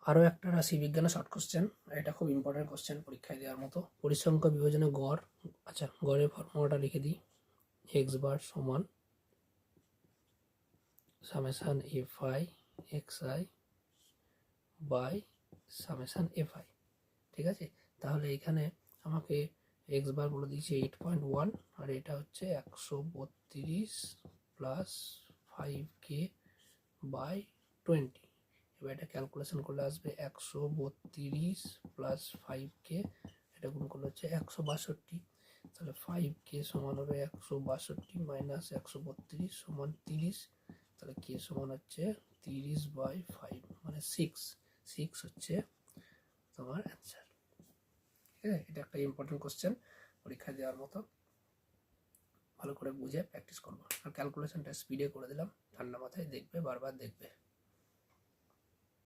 আরও একটা রাশিবিজ্ঞানের short question, এটা খুব ইম্পর্টেন্ট কোশ্চেন, পরীক্ষায় দেওয়ার মতো। পরিসংখ্যা বিভাজনে গড়, আচ্ছা গড়ের ফর্মুলাটা লিখে দিই, এক্স বার সমান summation F I X I by summation F I. ঠিক আছে, তাহলে এখানে আমাকে এক্স বার বলে দিয়েছি 8.1, আর এটা হচ্ছে 132 প্লাস 5k বাই 20। এবার এটা ক্যালকুলেশন করলে আসবে 132 প্লাস 5k, এটা গুণ করলে হচ্ছে 162। তাহলে 5k সমান হবে 162 মাইনাস 132 সমান 30। তাহলে k সমান হচ্ছে 30/5 মানে 6 হচ্ছে তোমার অ্যান্সার। ঠিক আছে, এটা একটা ইম্পর্টেন্ট কোশ্চেন, পরীক্ষা দেওয়ার মতো। ভালো করে বুঝে প্র্যাকটিস করবো। আর ক্যালকুলেশনটা স্পিডে করে দিলাম, ঠান্ডা মাথায় দেখবে, বারবার দেখবে।